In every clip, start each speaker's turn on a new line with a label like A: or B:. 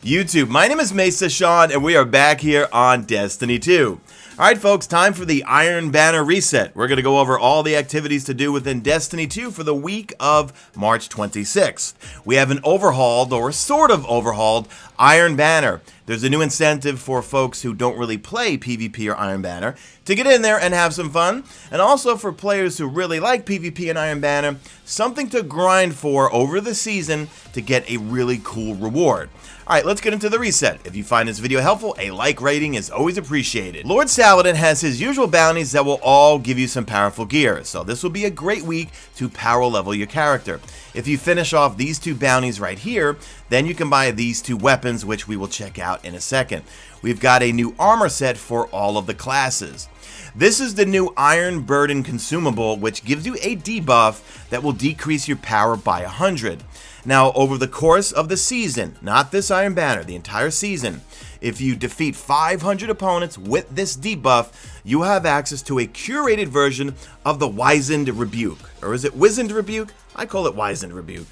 A: YouTube, my name is Mesa Sean, and we are back here on Destiny 2. Alright folks, time for the Iron Banner reset. We're going to go over all the activities to do within Destiny 2 for the week of March 26th. We have an overhauled, or sort of overhauled, Iron Banner. There's a new incentive for folks who don't really play PvP or Iron Banner to get in there and have some fun, and also for players who really like PvP and Iron Banner, something to grind for over the season to get a really cool reward. Alright, let's get into the reset. If you find this video helpful, a like rating is always appreciated. Lord SALADIN has his usual bounties that will all give you some powerful gear, so this will be a great week to power level your character. If you finish off these two bounties right here, then you can buy these two weapons, which we will check out in a second. We've got a new armor set for all of the classes. This is the new Iron Burden consumable, which gives you a debuff that will decrease your power by 100. Now, over the course of the season, not this Iron Banner, the entire season, if you defeat 500 opponents with this debuff, you have access to a curated version of the Wizened Rebuke. Or is it Wizened Rebuke? I call it Wizened Rebuke.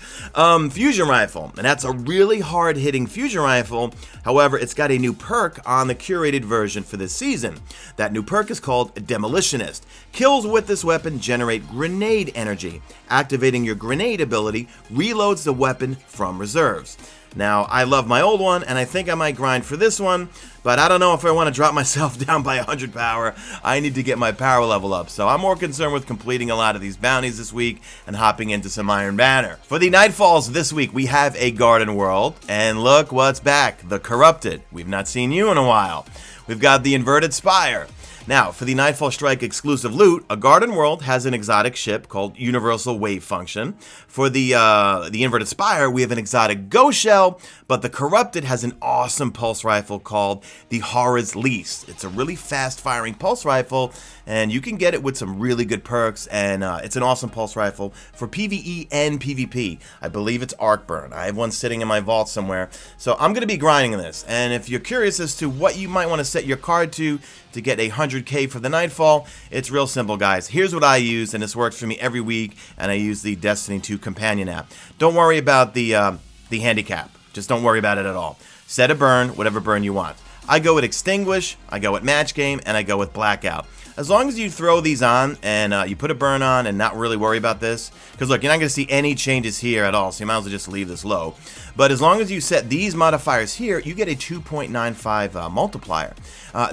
A: Fusion Rifle, and that's a really hard-hitting fusion rifle. However, it's got a new perk on the curated version for this season. That new perk is called Demolitionist. Kills with this weapon generate grenade energy. Activating your grenade ability reloads the weapon from reserves. Now, I love my old one, and I think I might grind for this one, but I don't know if I want to drop myself down by 100 power. I need to get my power level up, so I'm more concerned with completing a lot of these bounties this week and hopping into some Iron Banner. For the Nightfalls this week, we have a Garden World, and look what's back, the Corrupted. We've not seen you in a while. We've got the Inverted Spire. Now, for the Nightfall Strike exclusive loot, a Garden World has an exotic ship called Universal Wave Function. For the Inverted Spire, we have an exotic Ghost Shell, but the Corrupted has an awesome pulse rifle called the Horror's Lease. It's a really fast-firing pulse rifle, and you can get it with some really good perks, and it's an awesome pulse rifle for PvE and PvP. I believe it's Arc Burn. I have one sitting in my vault somewhere, so I'm going to be grinding this, and if you're curious as to what you might want to set your card to get 100k for the Nightfall, it's real simple, guys. Here's what I use, and this works for me every week, and I use the Destiny 2 companion app. Don't worry about the handicap. Just don't worry about it at all. Set a burn, whatever burn you want. I go with Extinguish, I go with Match Game, and I go with Blackout. As long as you throw these on and you put a burn on and not really worry about this, because look, you're not going to see any changes here at all, so you might as well just leave this low. But as long as you set these modifiers here, you get a 2.95 multiplier.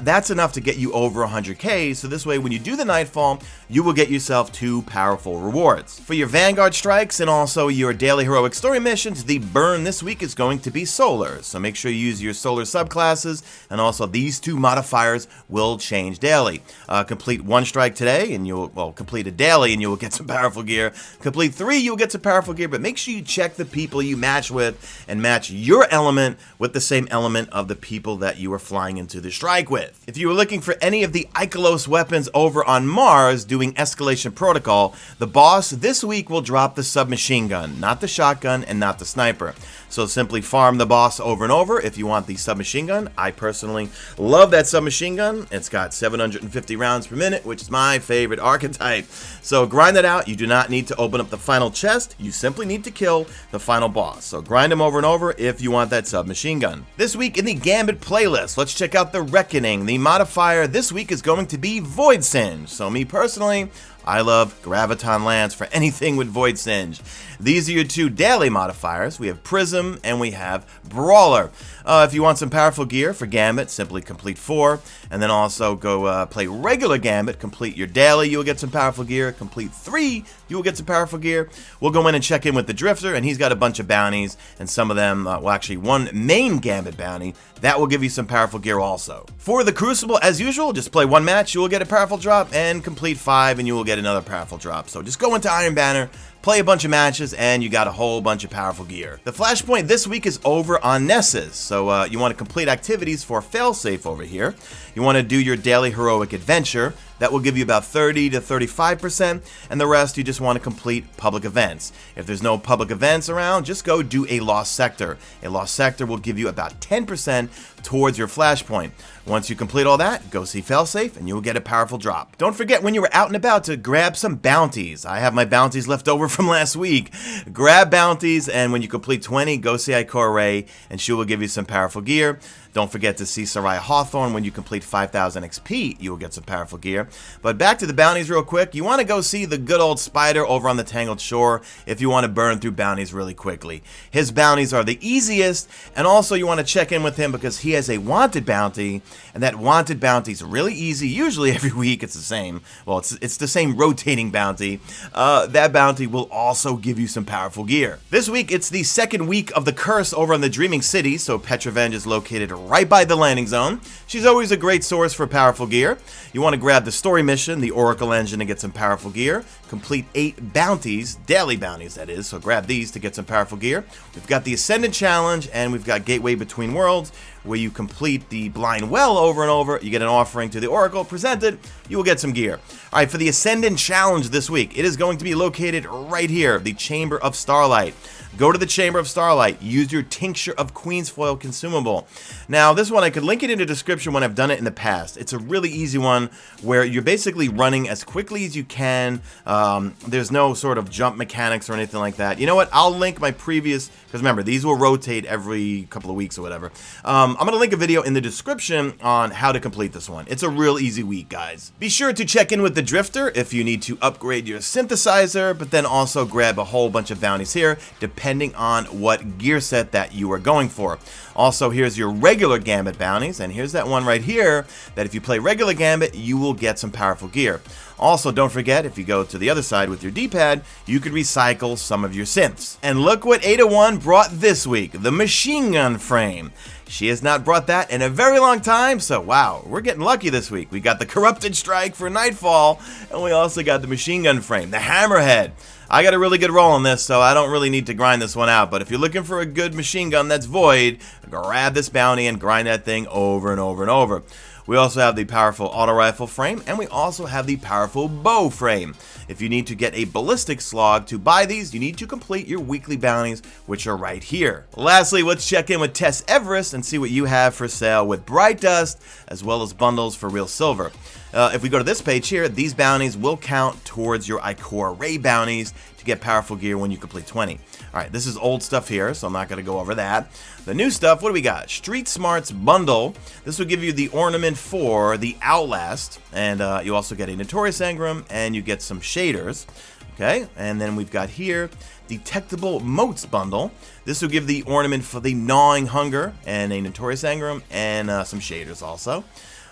A: That's enough to get you over 100k, so this way when you do the Nightfall, you will get yourself 2 powerful rewards. For your Vanguard strikes and also your daily heroic story missions, the burn this week is going to be Solar, so make sure you use your Solar subclasses, and also these 2 modifiers will change daily. Complete 1 strike today, and you'll, well, complete a daily, and you will get some powerful gear. Complete 3, you'll get some powerful gear, but make sure you check the people you match with, and match your element with the same element of the people that you are flying into the strike with. If you were looking for any of the Ikelos weapons over on Mars doing Escalation Protocol, the boss this week will drop the submachine gun, not the shotgun and not the sniper. So simply farm the boss over and over if you want the submachine gun. I personally love that submachine gun. It's got 750 rounds per minute, which is my favorite archetype. So grind it out. You do not need to open up the final chest. You simply need to kill the final boss. So grind them over and over if you want that submachine gun. This week in the Gambit playlist, let's check out the Reckoning. The modifier this week is going to be Void Singe. So me personally, I love Graviton Lance for anything with Void Singe. These are your 2 daily modifiers. We have Prism and we have Brawler. If you want some powerful gear for Gambit, simply complete 4, and then also go play regular Gambit, complete your daily, you will get some powerful gear. Complete 3, you will get some powerful gear. We'll go in and check in with the Drifter, and he's got a bunch of bounties, and some of them, well actually 1 main Gambit bounty, that will give you some powerful gear also. For the Crucible, as usual, just play 1 match, you will get a powerful drop, and complete 5, and you will get another powerful drop. So just go into Iron Banner, play a bunch of matches, and you got a whole bunch of powerful gear. The flashpoint this week is over on Nessus, so you want to complete activities for Failsafe over here. You want to do your daily heroic adventure. That will give you about 30 to 35%, and the rest you just want to complete public events. If there's no public events around, just go do a Lost Sector. A Lost Sector will give you about 10% towards your flashpoint. Once you complete all that, go see Failsafe, and you will get a powerful drop. Don't forget when you were out and about to grab some bounties. I have my bounties left over from last week. Grab bounties, and when you complete 20, go see Ikora Ray, and she will give you some powerful gear. Don't forget to see Soraya Hawthorne. When you complete 5,000 XP, you will get some powerful gear. But back to the bounties real quick. You want to go see the good old Spider over on the Tangled Shore if you want to burn through bounties really quickly. His bounties are the easiest, and also you want to check in with him because he has a wanted bounty, and that wanted bounty is really easy. Usually every week it's the same. Well, it's the same rotating bounty. That bounty will also give you some powerful gear. This week, it's the second week of the curse over on the Dreaming City, so PETRA VENJ is located right by the landing zone. She's always a great source for powerful gear. You want to grab the story mission, the Oracle Engine, to get some powerful gear. Complete 8 bounties, daily bounties that is, so grab these to get some powerful gear. We've got the Ascendant Challenge, and we've got Gateway Between Worlds, where you complete the Blind Well over and over. You get an offering to the Oracle presented, you will get some gear. Alright, for the Ascendant Challenge this week, it is going to be located right here, the Chamber of Starlight. Go to the Chamber of Starlight, use your Tincture of Queensfoil consumable. Now, this one, I could link it in the description when I've done it in the past. It's a really easy one where you're basically running as quickly as you can. There's no sort of jump mechanics or anything like that. You know what? I'll link my previous, because remember, these will rotate every couple of weeks or whatever. I'm going to link a video in the description on how to complete this one. It's a real easy week, guys. Be sure to check in with the Drifter if you need to upgrade your synthesizer, but then also grab a whole bunch of bounties here, depending on what gear set that you are going for. Also, here's your regular Gambit bounties, and here's that one right here that if you play regular Gambit, you will get some powerful gear. Also, don't forget, if you go to the other side with your D-pad, you could recycle some of your synths. And look what Ada1 brought this week, the machine gun frame. She has not brought that in a very long time, so wow, we're getting lucky this week. We got the Corrupted Strike for Nightfall, and we also got the machine gun frame, the Hammerhead. I got a really good roll on this, so I don't really need to grind this one out, but if you're looking for a good machine gun that's void, grab this bounty and grind that thing over and over and over. We also have the powerful auto rifle frame, and we also have the powerful bow frame. If you need to get a ballistic slog to buy these, you need to complete your weekly bounties, which are right here. Lastly, let's check in with Tess Everest and see what you have for sale with Bright Dust, as well as bundles for real silver. If we go to this page here, these bounties will count towards your Ikora Ray bounties to get powerful gear when you complete 20. Alright, this is old stuff here, so I'm not going to go over that. The new stuff, what do we got? Street Smarts Bundle. This will give you the ornament for the Outlast, and you also get a Notorious Engram, and you get some shaders. Okay, and then we've got here Detectable Motes Bundle. This will give the ornament for the Gnawing Hunger, and a Notorious Engram, and some shaders also.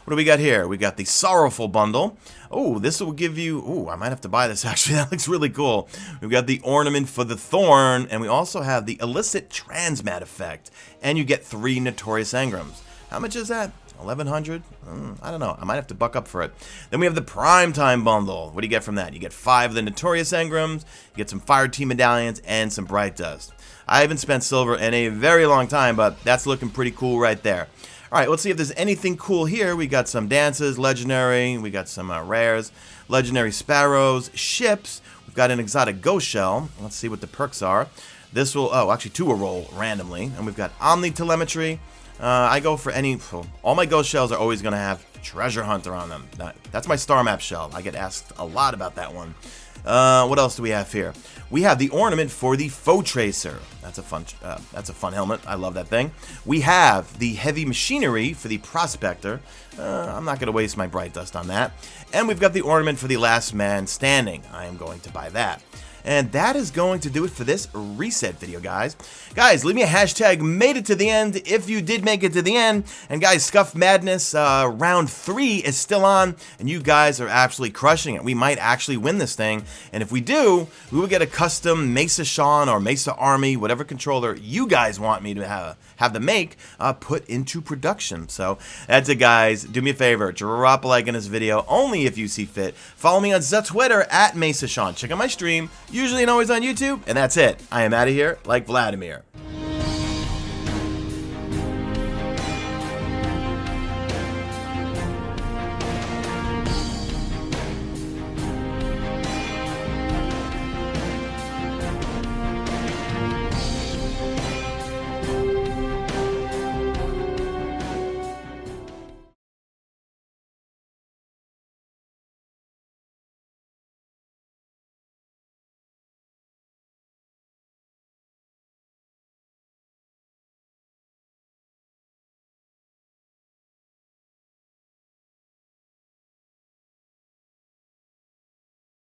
A: What do we got here? We got the Sorrowful Bundle. Oh, this will give you... Oh, I might have to buy this, actually. That looks really cool. We've got the ornament for the Thorn, and we also have the Illicit Transmat effect. And you get 3 Notorious Engrams. How much is that? 1,100? I don't know. I might have to buck up for it. Then we have the Primetime Bundle. What do you get from that? You get 5 of the Notorious Engrams, you get some Fire Team Medallions, and some Bright Dust. I haven't spent silver in a very long time, but that's looking pretty cool right there. Alright, let's see if there's anything cool here. We got some dances, legendary, we got some rares, legendary sparrows, ships, we've got an exotic ghost shell. Let's see what the perks are. This will, oh, actually 2 will roll randomly, and we've got Omni Telemetry. I go for any, all my ghost shells are always going to have Treasure Hunter on them. That's my star map shell. I get asked a lot about that one. What else do we have here? We have the ornament for the Foe Tracer. That's a fun helmet. I love that thing. We have the heavy machinery for the Prospector. I'm not going to waste my Bright Dust on that. And we've got the ornament for the Last Man Standing. I am going to buy that. And that is going to do it for this reset video, guys. Guys, leave me a hashtag made it to the end if you did make it to the end. And guys, Scuff Madness round 3 is still on, and you guys are absolutely crushing it. We might actually win this thing, and if we do, we will get a custom Mesa Sean or Mesa Army, whatever controller you guys want me to have them make, put into production. So that's it, guys. Do me a favor, drop a like in this video, only if you see fit. Follow me on Twitter at Mesa Sean. Check out my stream, usually and always on YouTube, and that's it. I am out of here like Vladimir.